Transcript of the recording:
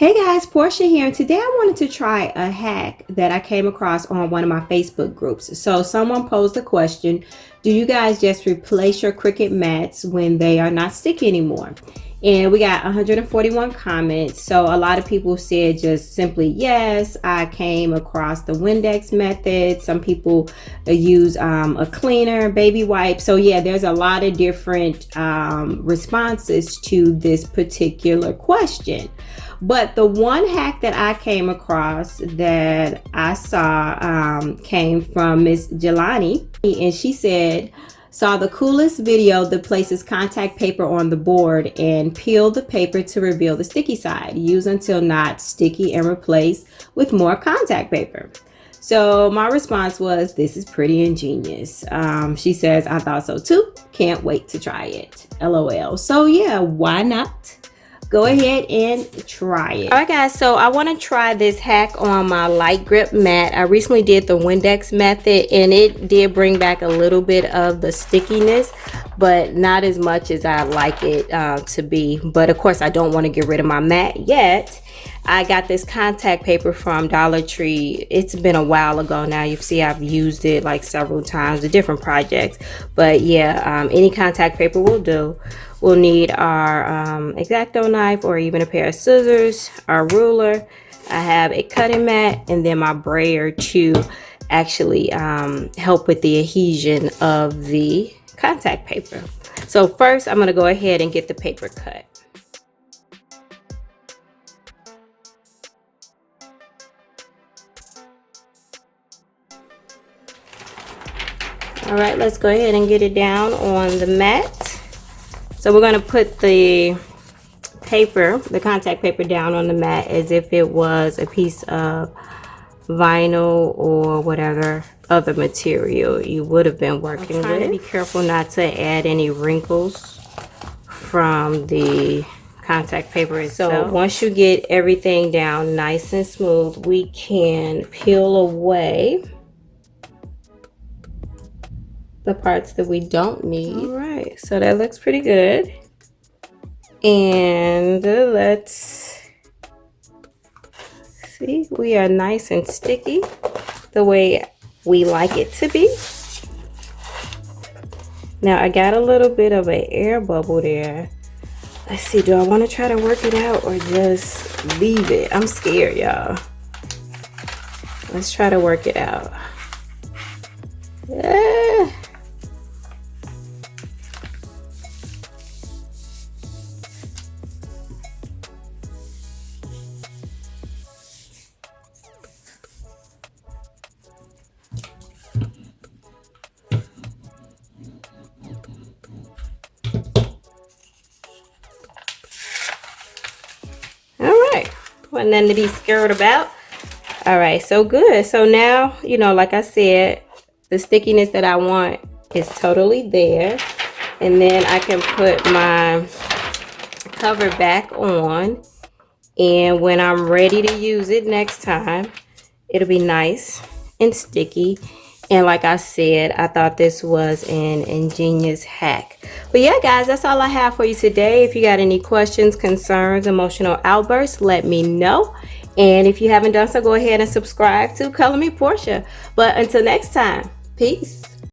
Hey guys, Portia here, and today I wanted to try a hack that I came across on one of my Facebook groups. So someone posed the question, do you guys just replace your Cricut mats when they are not sticky anymore? And we got 141 comments. So a lot of people said just simply yes. I came across the Windex method. Some people use a cleaner, baby wipe. So yeah, there's a lot of different responses to this particular question. But the one hack that I came across that I saw came from Miss Jelani, and she said, saw the coolest video that places contact paper on the board and peel the paper to reveal the sticky side. Use until not sticky and replace with more contact paper. So my response was, this is pretty ingenious. She says, I thought so too. Can't wait to try it. LOL. So yeah, why not? Go ahead and try it. All right guys, so I want to try this hack on my light grip mat. I recently did the Windex method and it did bring back a little bit of the stickiness, but not as much as I like it to be. But of course I don't want to get rid of my mat yet. I got this contact paper from Dollar Tree. It's been a while ago now. You see I've used it like several times to different projects. But yeah, any contact paper will do. We'll need our Exacto knife or even a pair of scissors, our ruler. I have a cutting mat and then my brayer to actually help with the adhesion of the contact paper. So first I'm going to go ahead and get the paper cut. All right, let's go ahead and get it down on the mat. So we're going to put the paper, the contact paper, down on the mat as if it was a piece of vinyl or whatever other material you would have been working with. To be careful not to add any wrinkles from the contact paper itself. So once you get everything down nice and smooth, we can peel away the parts that we don't need. All right, so that looks pretty good. And let's see, we are nice and sticky the way we like it to be. Now I got a little bit of an air bubble there. Let's see, do I want to try to work it out or just leave it? I'm scared, y'all. Let's try to work it out. And then to be scared about. All right, so good. So now, you know, like I said, the stickiness that I want is totally there. And then I can put my cover back on, and when I'm ready to use it next time, it'll be nice and sticky. And like I said, I thought this was an ingenious hack. But yeah, guys, that's all I have for you today. If you got any questions, concerns, emotional outbursts, let me know. And if you haven't done so, go ahead and subscribe to Color Me Portia. But until next time, peace.